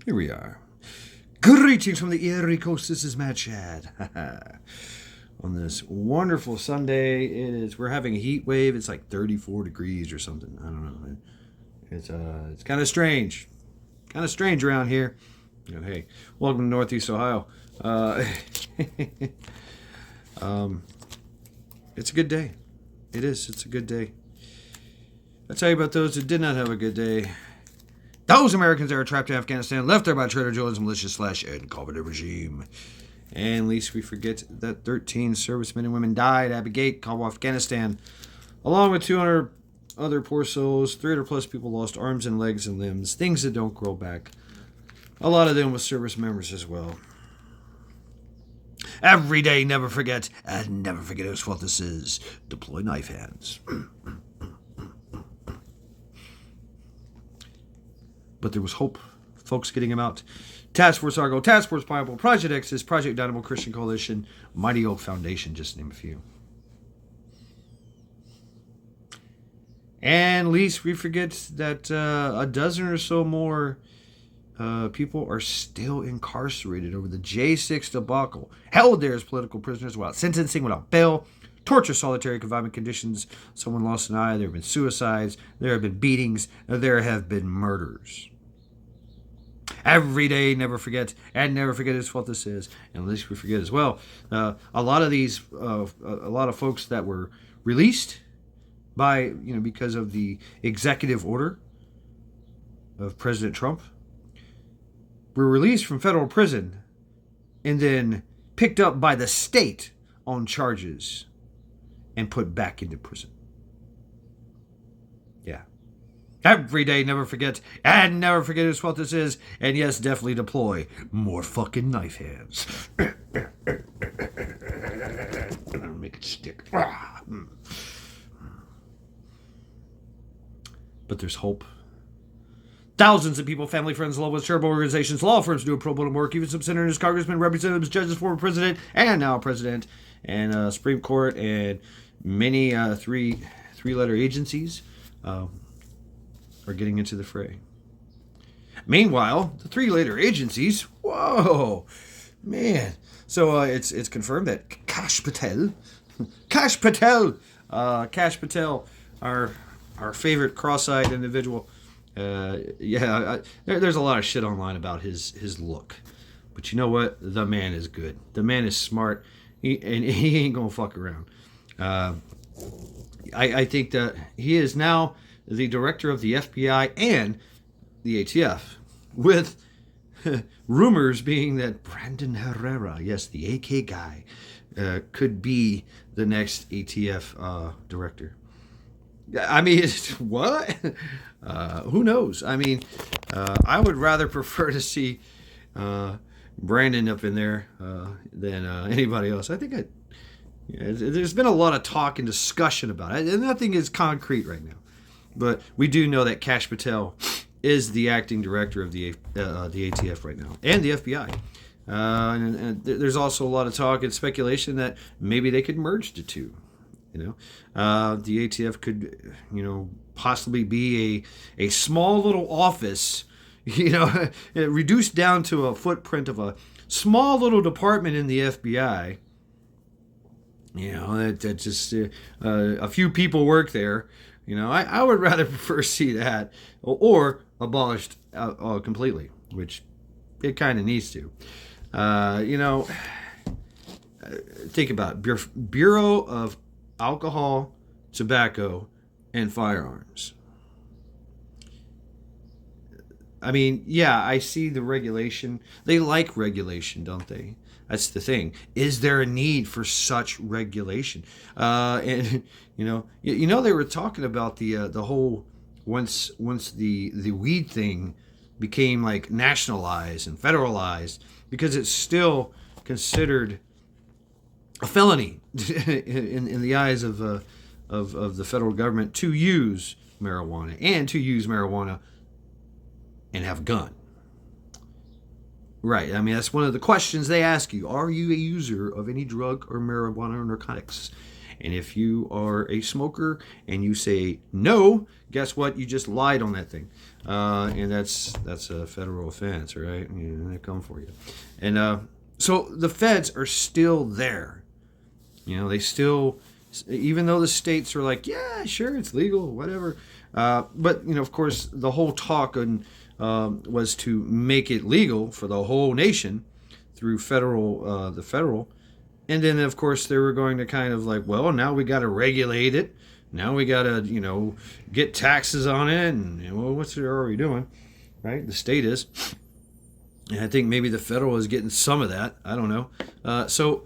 Here we are. Greetings from the Erie Coast. This is Macc. On this wonderful Sunday, we're having a heat wave. It's like 34 degrees or something. I don't know. It's kind of strange. Kind of strange around here. Hey, welcome to Northeast Ohio. It's a good day. It is. It's a good day. I'll tell you about those that did not have a good day. Those Americans that are trapped in Afghanistan, left there by Trader Joe's militia/incompetent regime. And least we forget that 13 servicemen and women died at the gate, Kabul, Afghanistan, along with 200 other poor souls. 300 plus people lost arms and legs and limbs, things that don't grow back. A lot of them with service members as well. Every day, never forget, and never forget whose fault this is. Deploy knife hands. But there was hope. Folks getting him out. Task Force Argo, Task Force Bible, Project Exodus, Project Dynamo Christian Coalition, Mighty Oak Foundation, just to name a few. And least we forget that a dozen or so more people are still incarcerated over the J6 debacle, held there as political prisoners without sentencing, without bail, torture, solitary confinement conditions. Someone lost an eye. There have been suicides. There have been beatings. There have been murders. Every day, never forget, and never forget whose fault this is. And at least we forget as well. A lot of folks that were released by, because of the executive order of President Trump, were released from federal prison and then picked up by the state on charges and put back into prison. Yeah. Every day, never forget, and never forget whose fault this is. And yes, definitely deploy more fucking knife hands. I'll make it stick. But there's hope. Thousands of people, family, friends, loved ones, charitable organizations, law firms doing pro bono work, even some senators, congressmen, representatives, judges, former president, and now president, and Supreme Court, and many three-letter agencies are getting into the fray. Meanwhile, the three-letter agencies, whoa, man. So it's confirmed that Kash Patel, our favorite cross-eyed individual. There's a lot of shit online about his look, but you know what? The man is good. The man is smart, and he ain't gonna fuck around. I think that he is now the director of the FBI and the ATF, with rumors being that Brandon Herrera, yes, the AK guy, could be the next ATF director. I mean, what? Who knows? I mean, I would rather prefer to see Brandon up in there than anybody else. I think there's been a lot of talk and discussion about it, and nothing is concrete right now. But we do know that Kash Patel is the acting director of the ATF right now, and the FBI. And there's also a lot of talk and speculation that maybe they could merge the two. The ATF could, possibly be a small little office, reduced down to a footprint of a small little department in the FBI. That just a few people work there. I would rather prefer to see that or abolished completely, which it kind of needs to. Think about it. Bureau of Alcohol, Tobacco, and Firearms. I mean, yeah, I see the regulation. They like regulation, don't they? That's the thing. Is there a need for such regulation? And they were talking about the whole once the weed thing became like nationalized and federalized, because it's still considered a felony in the eyes of the federal government to use marijuana and have a gun. Right. I mean, that's one of the questions they ask you. Are you a user of any drug or marijuana or narcotics? And if you are a smoker and you say no, guess what? You just lied on that thing. And that's a federal offense, right? They come for you. And so the feds are still there. They still, even though the states are like, yeah, sure, it's legal, whatever. But, of course, the whole talk was to make it legal for the whole nation through the federal. And then, of course, they were going to kind of like, well, now we got to regulate it. Now we got to, get taxes on it. And, well, what are we doing? Right? The state is. And I think maybe the federal is getting some of that. I don't know. So,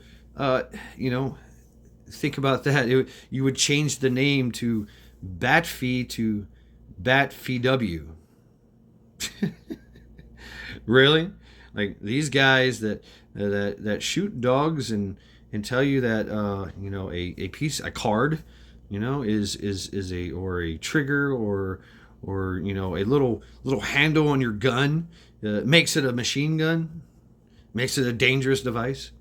think about that. You would change the name to Bat Fee to Bat Fee W. Really? Like these guys that shoot dogs and tell you that a card, is a trigger or a little handle on your gun makes it a machine gun, makes it a dangerous device.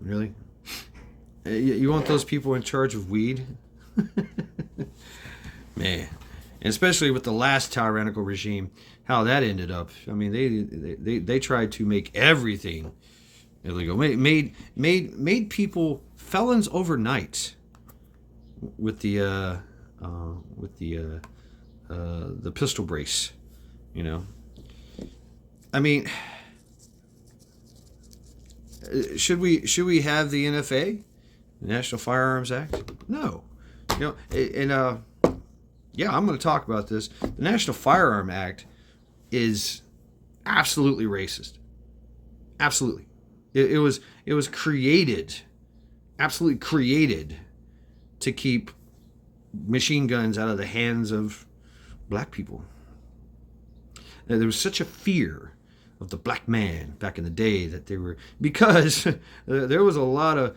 Really? You want those people in charge of weed? Man. And especially with the last tyrannical regime, how that ended up. I mean, they tried to make everything illegal. Made people felons overnight with the pistol brace. I mean, should we have the NFA, the National Firearms Act? No. Yeah, I'm going to talk about this. The National Firearm Act is absolutely racist. Absolutely. It was created, absolutely created, to keep machine guns out of the hands of black people. There was such a fear of the black man back in the day that they were, because there was a lot of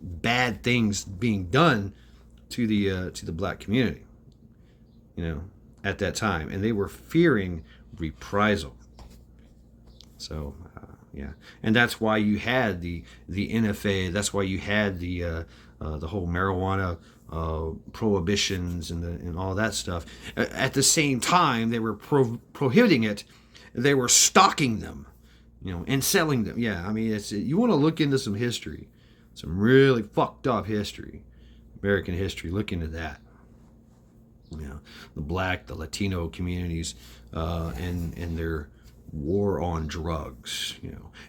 bad things being done to the black community, at that time, and they were fearing reprisal. So yeah, and that's why you had the NFA. That's why you had the whole marijuana prohibitions and all that stuff. At the same time, they were prohibiting it. They were stocking them, and selling them. Yeah, I mean, you want to look into some history, some really fucked up history, American history. Look into that. The black, the Latino communities, and their war on drugs.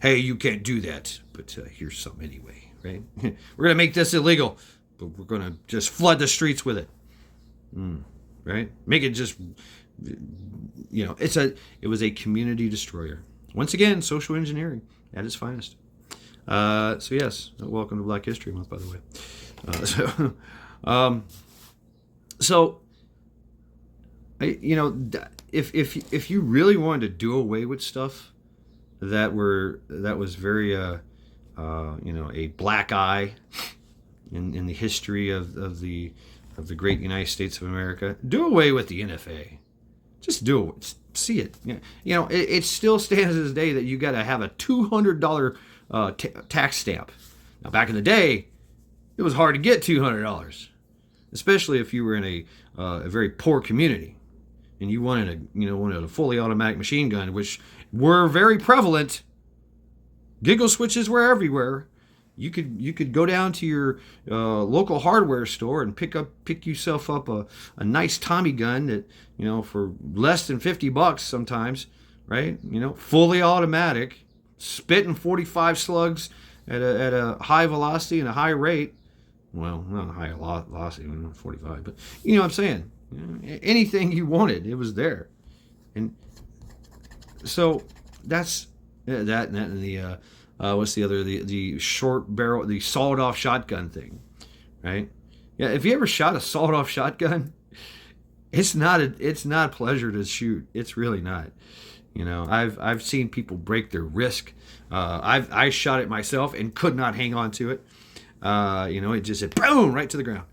Hey, you can't do that, but here's some anyway, right? We're gonna make this illegal, but we're gonna just flood the streets with it, right? Make it just, it was a community destroyer. Once again, social engineering at its finest. So yes, welcome to Black History Month, by the way. So if you really wanted to do away with stuff that was very a black eye in the history of the great United States of America, do away with the NFA. Just do it. See it. It still stands to this day that you got to have a $200 tax stamp. Now, back in the day, it was hard to get $200, especially if you were in a very poor community and you wanted a fully automatic machine gun, which were very prevalent. Giggle switches were everywhere. You could go down to your local hardware store and pick yourself up a nice Tommy gun that for less than $50 sometimes, right? Fully automatic, spitting 45 slugs at a high velocity and a high rate. Well, not a high velocity, 45, but you know what I'm saying. Anything you wanted, it was there. And so that's that and the what's the other, the short barrel, the sawed-off shotgun thing, right? Yeah, if you ever shot a sawed-off shotgun, it's not a pleasure to shoot. It's really not. I've seen people break their wrist. I shot it myself and could not hang on to it. It just said boom right to the ground.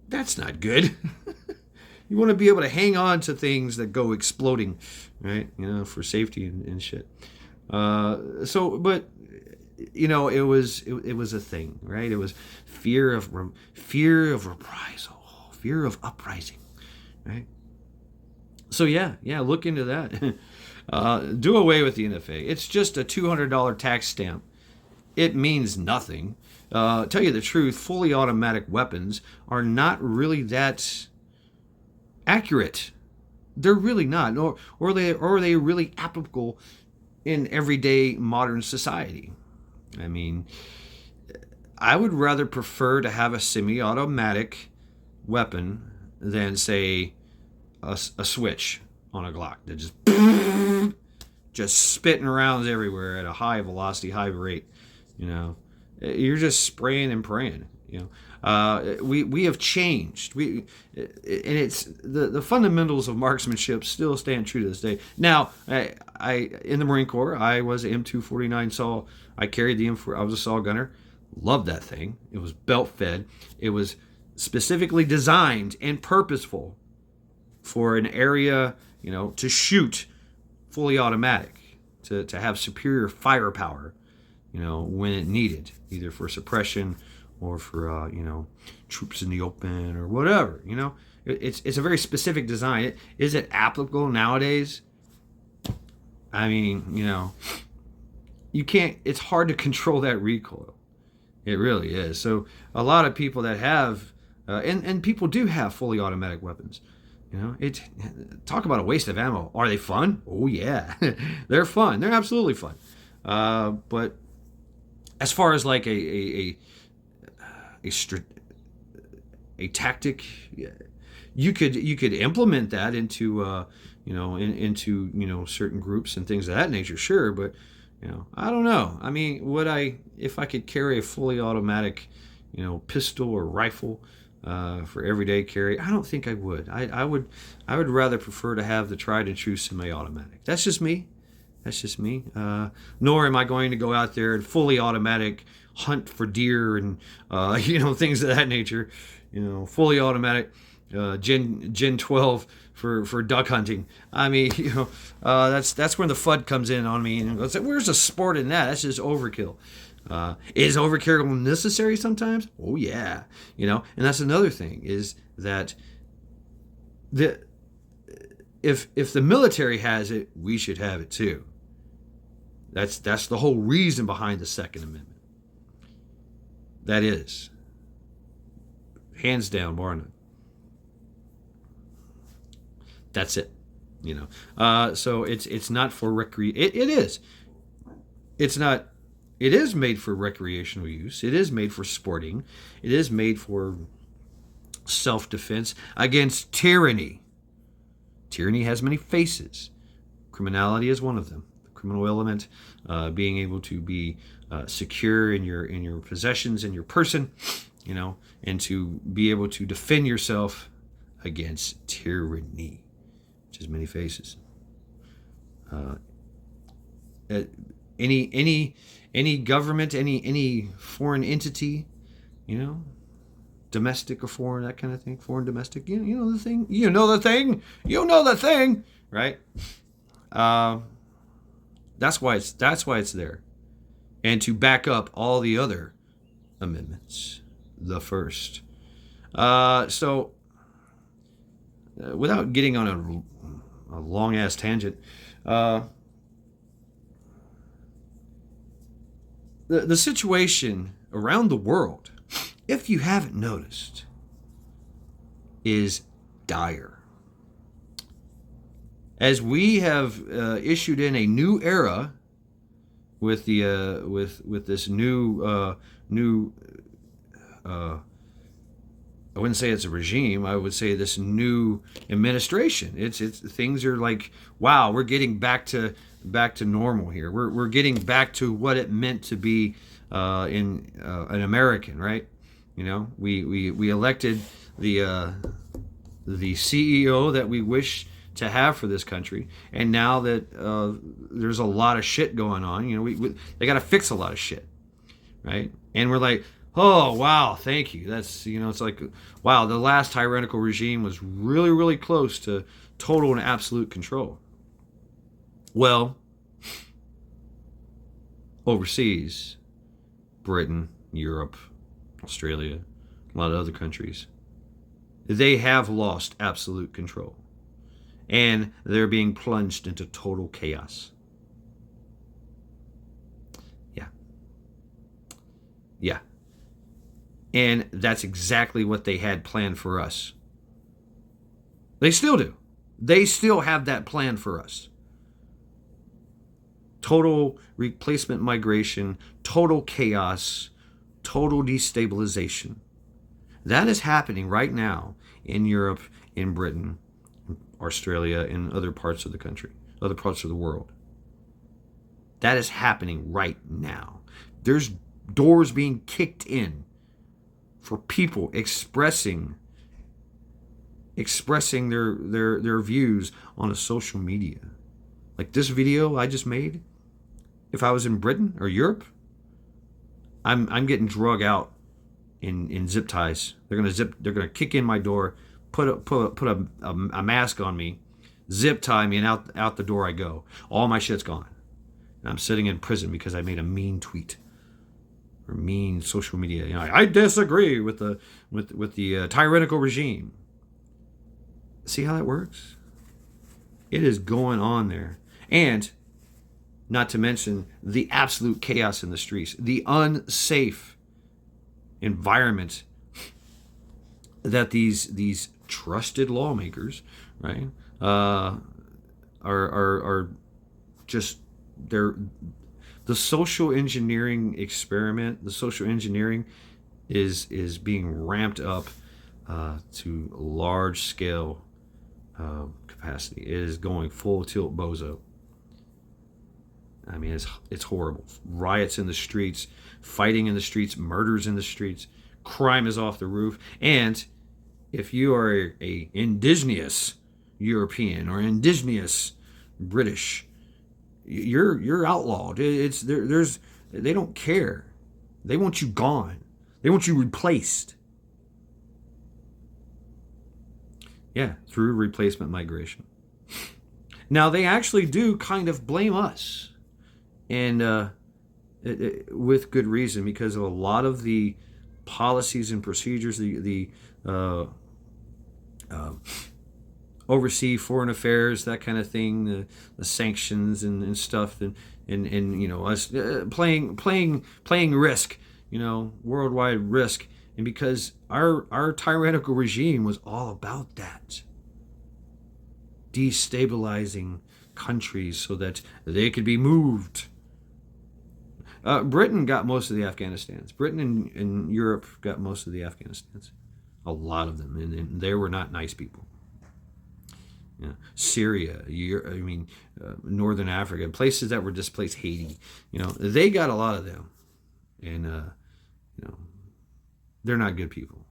That's not good. You want to be able to hang on to things that go exploding, right? For safety and shit. But it was a thing, right? It was fear of reprisal, fear of uprising, right? So yeah, look into that. Do away with the NFA. It's just a $200 tax stamp. It means nothing. Tell you the truth, fully automatic weapons are not really that accurate. They're really not, or are they really applicable in everyday modern society? I mean, I would rather prefer to have a semi-automatic weapon than, say, a switch on a Glock that just spitting rounds everywhere at a high velocity, high rate. You're just spraying and praying. We have changed. And it's the fundamentals of marksmanship still stand true to this day. Now, I in the Marine Corps, I was an M249 saw. I carried the M4. I was a saw gunner. Loved that thing. It was belt fed. It was specifically designed and purposeful for an area, to shoot fully automatic, to have superior firepower, when it needed, either for suppression or for troops in the open or whatever. It's a very specific design. Is it applicable nowadays? I mean, you can't. It's hard to control that recoil. It really is. So a lot of people that have and people do have fully automatic weapons. Talk about a waste of ammo. Are they fun? Oh yeah, they're fun. They're absolutely fun. But as far as like a tactic, you could implement that into into certain groups and things of that nature. Sure, but I don't know. I mean, if I could carry a fully automatic pistol or rifle for everyday carry? I don't think I would. I would rather prefer to have the tried and true semi-automatic. That's just me. Nor am I going to go out there and fully automatic hunt for deer and things of that nature. Fully automatic Gen 12 for duck hunting. I mean, that's when the FUD comes in on me, and it's like, where's the sport in that? That's just overkill. Is overkill necessary sometimes? Oh yeah, and that's another thing, is that if the military has it, we should have it too. That's the whole reason behind the Second Amendment. That is, hands down, bar none. That's it. So it's not for recreation. It is. It's not. It is made for recreational use. It is made for sporting. It is made for self-defense against tyranny. Tyranny has many faces. Criminality is one of them. The criminal element, being able to be secure in your possessions, in your person, and to be able to defend yourself against tyranny, which has many faces. Any government, any foreign entity, domestic or foreign, that kind of thing, foreign, domestic, you know the thing, right? That's why it's there, and to back up all the other amendments, the first. So, without getting on a long ass tangent, the situation around the world, if you haven't noticed, is dire. As we have issued in a new era with the with this new I wouldn't say it's a regime. I would say this new administration. It's things are like, wow, we're getting back to normal here. We're getting back to what it meant to be in an American, right? We elected the CEO that we wish to have for this country, and now that there's a lot of shit going on, they got to fix a lot of shit, right? And we're like, oh wow, thank you. That's it's like, wow, the last tyrannical regime was really, really close to total and absolute control. Well, overseas, Britain, Europe, Australia, a lot of other countries, they have lost absolute control. And they're being plunged into total chaos. Yeah. Yeah. And that's exactly what they had planned for us. They still do. They still have that plan for us. Total replacement migration, total chaos, total destabilization. That is happening right now in Europe, in Britain, Australia, and other parts of the country, other parts of the world. That is happening right now. There's doors being kicked in for people expressing their views on a social media. Like this video I just made, if I was in Britain or Europe, I'm getting drug out in zip ties. They're gonna kick in my door, put a mask on me, zip tie me, and out the door I go. All my shit's gone. And I'm sitting in prison because I made a mean tweet or mean social media. You know, I disagree with the tyrannical regime. See how that works? It is going on there. And not to mention the absolute chaos in the streets, the unsafe environment that these trusted lawmakers, right, are just the social engineering experiment. The social engineering is being ramped up to large scale capacity. It is going full tilt bozo. I mean, it's horrible. Riots in the streets, fighting in the streets, murders in the streets, crime is off the roof. And if you are a indigenous European or indigenous British, you're outlawed. They don't care. They want you gone. They want you replaced. Yeah, through replacement migration. Now they actually do kind of blame us. And with good reason, because of a lot of the policies and procedures, the oversee foreign affairs, that kind of thing, the sanctions and stuff, and you know, us playing risk, you know, worldwide risk, and because our tyrannical regime was all about that, destabilizing countries so that they could be moved. Britain got most of the Afghanistans. Britain and Europe got most of the Afghanistans. A lot of them. And they were not nice people. Yeah. Syria, Northern Africa, places that were displaced, Haiti. You know, they got a lot of them. And, you know, they're not good people.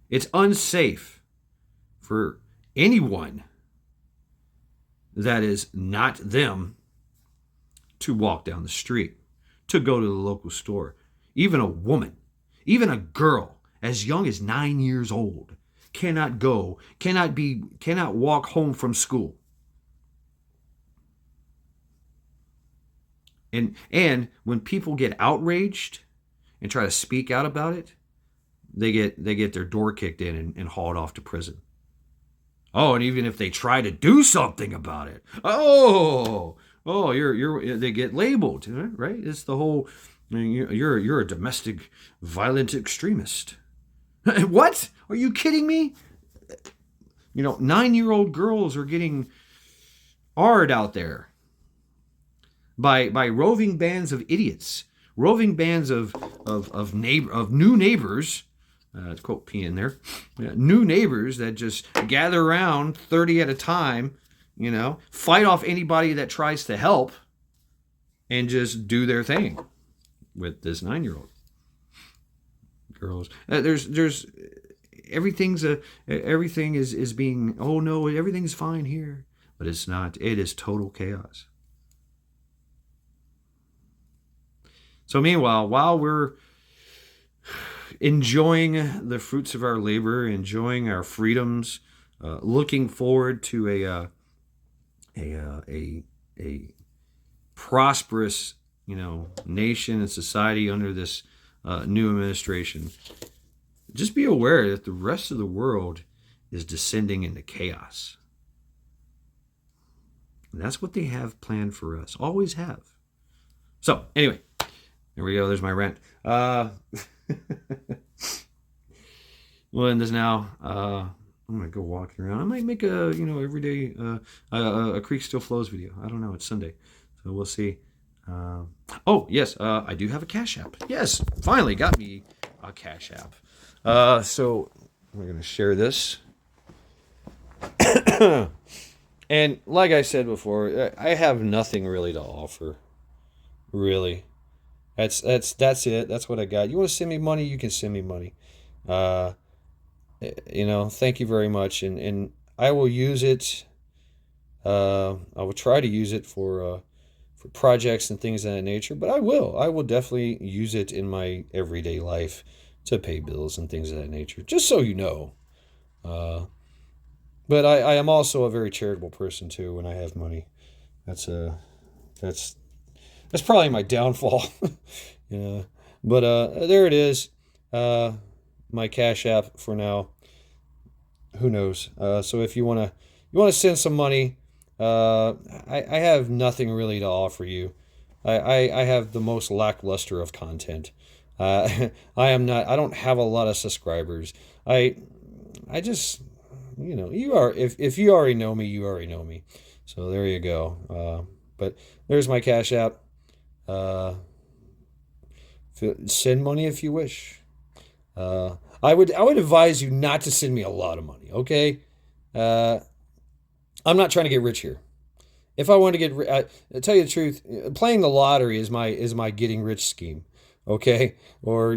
It's unsafe for anyone that is not them to walk down the street, to go to the local store. Even a woman, even a girl as young as 9 years old cannot walk home from school. And when people get outraged and try to speak out about it, they get their door kicked in and hauled off to prison. Oh, and even if they try to do something about it, they get labeled, right? It's the whole, you're a domestic violent extremist. What? Are you kidding me? You know, 9-year-old girls are getting hard out there by roving bands of idiots, roving bands of new neighbors. To quote P in there, new neighbors that just gather around 30 at a time, you know, fight off anybody that tries to help, and just do their thing with this 9-year-old girls. There's everything is being, oh no, everything's fine here, but it's not. It is total chaos. So meanwhile, while we're enjoying the fruits of our labor, enjoying our freedoms, looking forward to a prosperous, you know, nation and society under this new administration, just be aware that the rest of the world is descending into chaos. And that's what they have planned for us. Always have. So, anyway, there we go. There's my rant. We'll end this now. I'm gonna go walking around. I might make a everyday a creek still flows video. I don't know. It's Sunday, so we'll see. Oh yes, I do have a Cash App. Yes, finally got me a Cash App. So we're gonna share this. And like I said before, I have nothing really to offer. Really, that's it. That's what I got. You want to send me money? You can send me money. Thank you very much, and I will use it. I will try to use it for projects and things of that nature. But I will definitely use it in my everyday life to pay bills and things of that nature. Just so you know. But I am also a very charitable person too. When I have money, that's probably my downfall. Yeah, but there it is. My Cash App for now. Who knows? So if you wanna send some money, I have nothing really to offer you. I have the most lackluster of content. I don't have a lot of subscribers. I just if you already know me, you already know me. So there you go. But there's my Cash App. Send money if you wish. I would advise you not to send me a lot of money, okay? I'm not trying to get rich here. If I want to get, to tell you the truth, playing the lottery is my getting rich scheme, okay? Or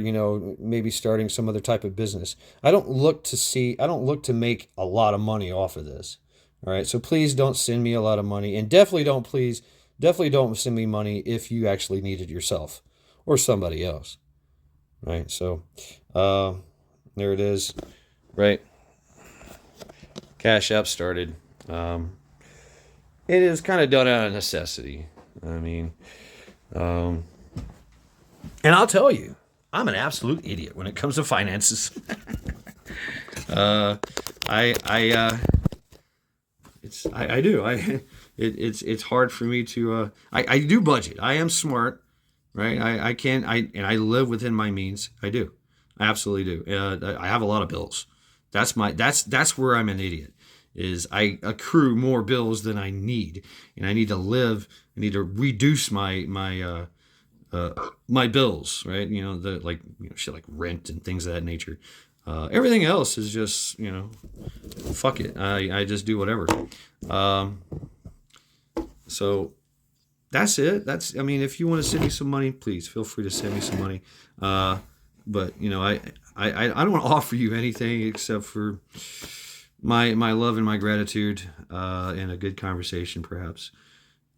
maybe starting some other type of business. I don't look to make a lot of money off of this. All right, so please don't send me a lot of money, and definitely don't send me money if you actually need it yourself or somebody else. Right, so there it is. Right, Cash App started. It is kind of done out of necessity. I mean, and I'll tell you, I'm an absolute idiot when it comes to finances. It's hard for me to. I do budget. I am smart. Right, I live within my means. I do, I absolutely do. I have a lot of bills. That's where I'm an idiot. Is I accrue more bills than I need, and I need to live. I need to reduce my bills. Right, shit like rent and things of that nature. Everything else is just fuck it. I just do whatever. So. That's it. If you want to send me some money, please feel free to send me some money. But I don't want to offer you anything except for my love and my gratitude, and a good conversation, perhaps.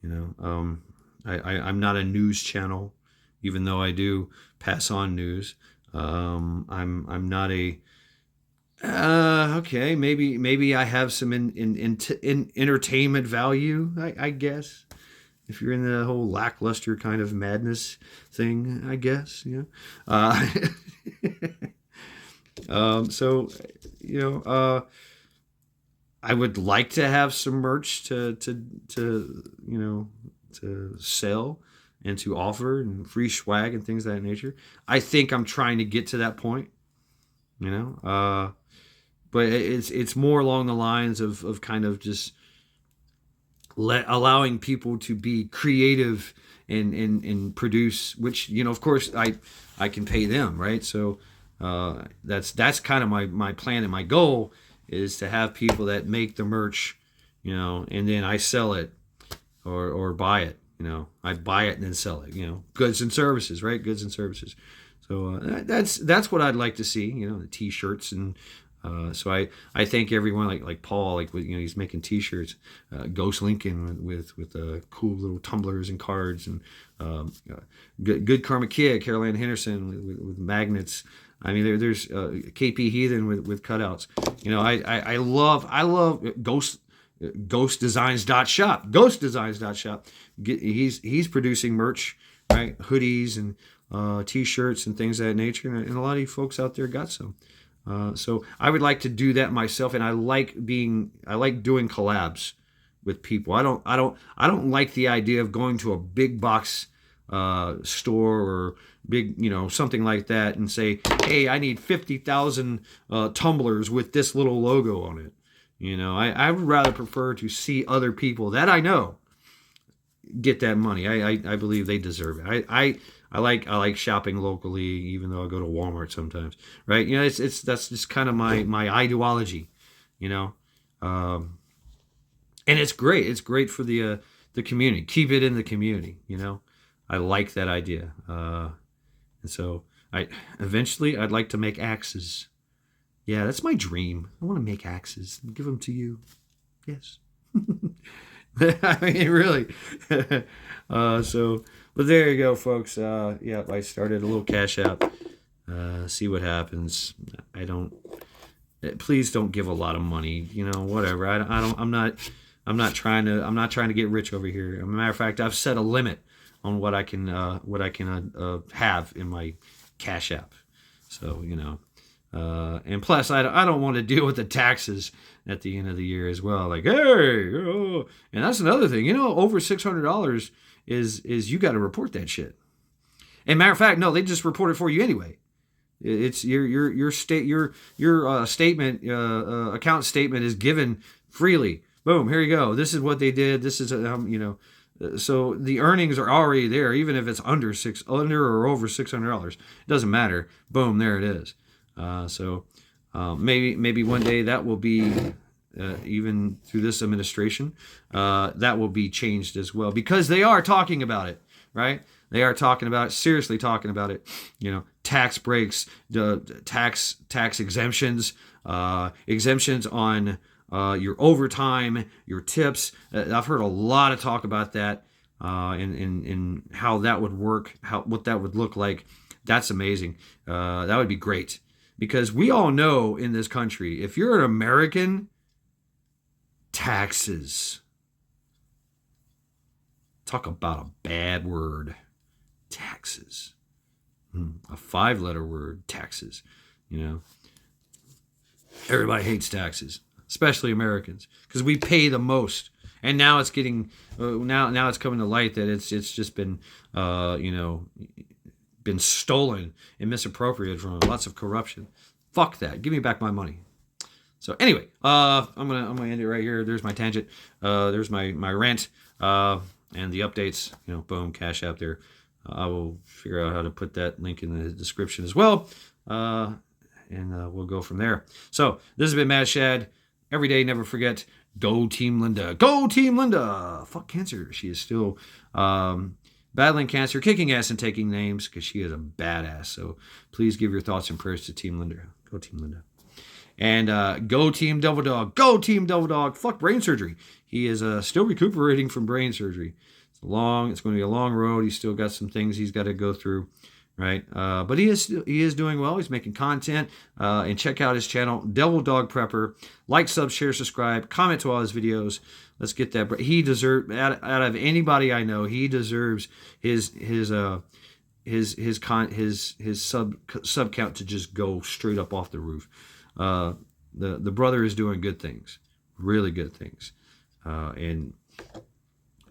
I'm not a news channel, even though I do pass on news. I'm not a. Okay, maybe I have some in entertainment value, I guess. If you're in the whole lackluster kind of madness thing, I guess, I would like to have some merch to sell and to offer, and free swag and things of that nature. I think I'm trying to get to that point, but it's more along the lines of kind of just allowing people to be creative and produce, which of course I can pay them, right? So that's kind of my plan and my goal is to have people that make the merch, and then I sell it or buy it. I buy it and then sell it. Goods and services, right? Goods and services. So that's what I'd like to see. The T-shirts and. So I thank everyone like Paul, he's making T-shirts, Ghost Lincoln with cool little tumblers and cards, and Good Karma Kid, Caroline Henderson with magnets. There's KP Heathen with cutouts. I love GhostDesigns.shop. GhostDesigns.shop. He's producing merch, right? Hoodies and T-shirts and things of that nature, and a lot of you folks out there got some. So I would like to do that myself, and I like doing collabs with people. I don't like the idea of going to a big box store or big, something like that, and say, hey, I need 50,000 tumblers with this little logo on it. I would rather prefer to see other people that I know get that money. I believe they deserve it. I like shopping locally, even though I go to Walmart sometimes, right? That's just kind of my ideology, and it's great. It's great for the community. Keep it in the community, I like that idea, and so eventually I'd like to make axes. Yeah, that's my dream. I want to make axes and give them to you. Yes. I mean, really. But there you go, folks. Yeah, I started a little Cash App. See what happens. Please don't give a lot of money. Whatever. I'm not trying to get rich over here. As a matter of fact, I've set a limit on what I can have in my Cash App. So and plus I don't want to deal with the taxes at the end of the year as well. Like, hey, and that's another thing. Over $600 is you got to report that shit. And matter of fact, no, they just report it for you anyway. It's your statement, account statement is given freely. Boom, here you go. This is what they did. This is so the earnings are already there, even if it's under or over $600. It doesn't matter. Boom, there it is. Maybe one day that will be, even through this administration, that will be changed as well, because they are talking about it, right? They are talking about it, seriously talking about it. Tax breaks, tax exemptions, exemptions on your overtime, your tips. I've heard a lot of talk about that, and how that would work, what that would look like. That's amazing. That would be great. Because we all know in this country, if you're an American, taxes. Talk about a bad word. Taxes. A 5-letter word, taxes. Everybody hates taxes, especially Americans, because we pay the most. And now it's getting, now it's coming to light that it's just been, been stolen and misappropriated from lots of corruption. Fuck that. Give me back my money. So anyway, I'm gonna end it right here. There's my tangent. There's my rant, and the updates. Boom, Cash App there. I will figure out how to put that link in the description as well, and we'll go from there. So this has been Mad Shad. Every day, never forget. Go Team Linda. Go Team Linda. Fuck cancer. She is still battling cancer, kicking ass and taking names, because she is a badass. So please give your thoughts and prayers to Team Linda. Go Team Linda. And go Team Devildawg. Go Team Devildawg. Fuck brain surgery. He is still recuperating from brain surgery. It's going to be a long road. He's still got some things he's got to go through, right? But he is doing well. He's making content. And check out his channel, Devildawg Prepper. Like, sub, share, subscribe, comment to all his videos. Let's get that. But he deserves, out of anybody I know, he deserves his sub count to just go straight up off the roof. The brother is doing good things, really good things, and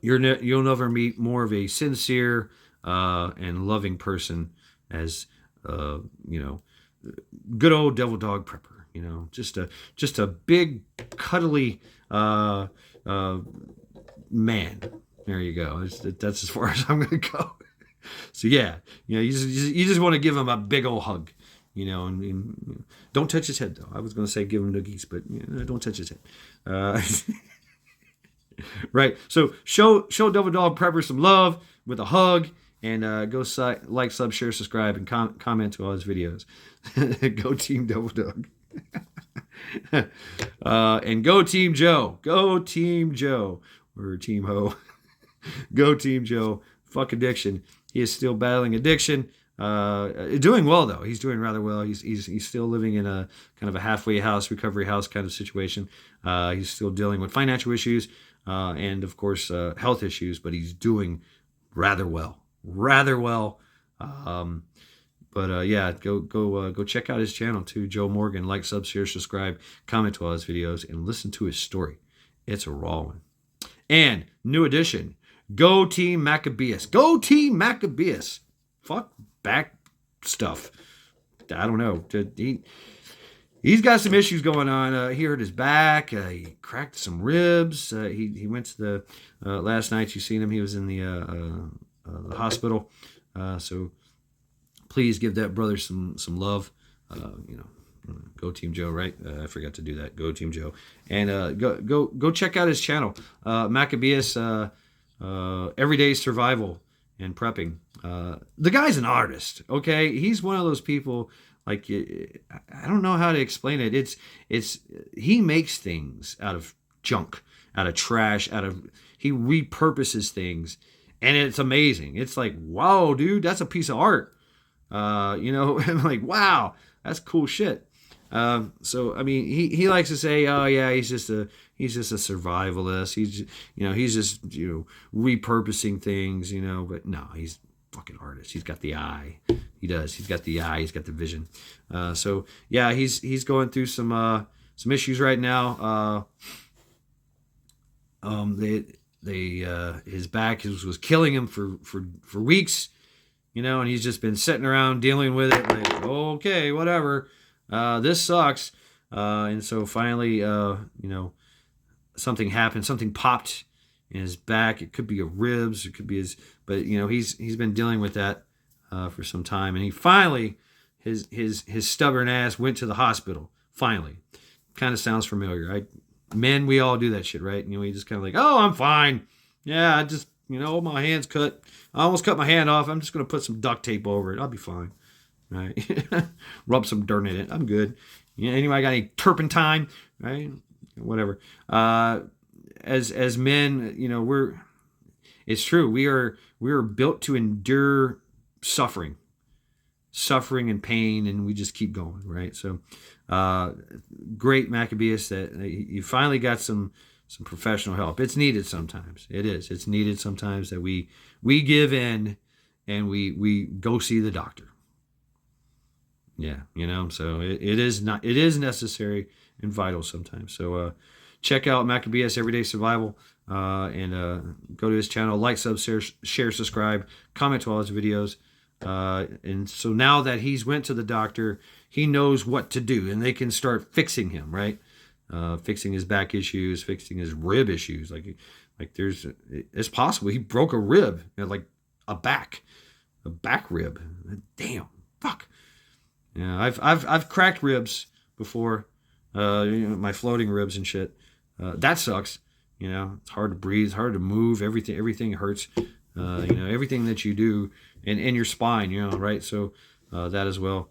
you'll never meet more of a sincere and loving person as good old Devildawg Prepper. Just a big cuddly man. There you go. That's as far as I'm gonna go. So yeah, you just want to give him a big old hug, and don't touch his head though. I was gonna say give him noogies, but don't touch his head. Right. So show Devildawg Prepper some love with a hug, and go like, sub, share, subscribe, and comment to all his videos. Go Team Devildawg. And go Team Joe. Go Team Joe. Or Team Ho. Go Team Joe. Fuck addiction. He is still battling addiction. Doing well though. He's doing rather well. He's still living in a kind of a halfway house, recovery house kind of situation. He's still dealing with financial issues, and of course health issues, but he's doing rather well. But yeah, go check out his channel too, Joe Morgan. Like, sub, share, subscribe, comment to all his videos, and listen to his story. It's a raw one. And new addition, go Team Maccabeus. Go Team Maccabeus. Fuck back stuff. I don't know. He's got some issues going on. He hurt his back. He cracked some ribs. He went to the last night. You seen him. He was in the hospital. So please give that brother some love. Go TeamJoe, right? I forgot to do that. Go TeamJoe, and go check out his channel, Maccabeus, Everyday Survival and Prepping. The guy's an artist. Okay, he's one of those people. Like, I don't know how to explain it. It's he makes things out of junk, out of trash, he repurposes things, and it's amazing. It's like, wow, dude, that's a piece of art. I'm like, wow, that's cool shit. So I mean, he likes to say, oh yeah, he's just a survivalist. He's just repurposing things, but no, he's fucking artist. He's got the eye. He does. He's got the eye. He's got the vision. So yeah, he's going through some issues right now. His back was killing him for weeks, and he's just been sitting around dealing with it. Like, okay, whatever. This sucks. And so finally, something happened. Something popped in his back. It could be a ribs. It could be but he's been dealing with that for some time. And he finally, his stubborn ass went to the hospital. Finally. Kind of sounds familiar. Men, we all do that shit, right? We just kind of like, oh, I'm fine. Yeah, I just, my hand's cut. I almost cut my hand off. I'm just going to put some duct tape over it. I'll be fine. Right? Rub some dirt in it. I'm good. Anybody got any turpentine? Right? Whatever. As men, it's true. We are built to endure suffering and pain, and we just keep going, right? So, great, Maccabeus, that you finally got some professional help. It's needed sometimes. It is. It's needed sometimes that we give in and we go see the doctor. Yeah, so it is necessary and vital sometimes. So check out Maccabeus Everyday Survival and go to his channel, like, sub, share, subscribe, comment to all his videos. And so now that he's went to the doctor, he knows what to do, and they can start fixing him, right? Fixing his back issues, fixing his rib issues. Like it's possible he broke a rib, like a back rib. Damn, fuck. Yeah, I've cracked ribs before, my floating ribs and shit. That sucks. It's hard to breathe, it's hard to move. Everything hurts. Everything that you do, and your spine, right? So that as well.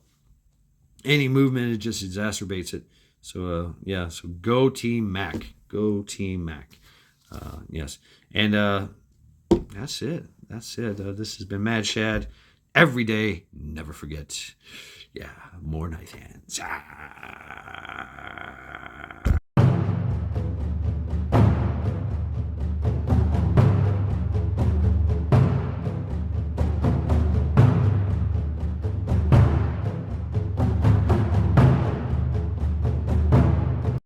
Any movement, it just exacerbates it. So so go Team Macc. Go Team Macc. Yes. And that's it. This has been Mad Shad. Every day, never forget. Yeah, more knife hands.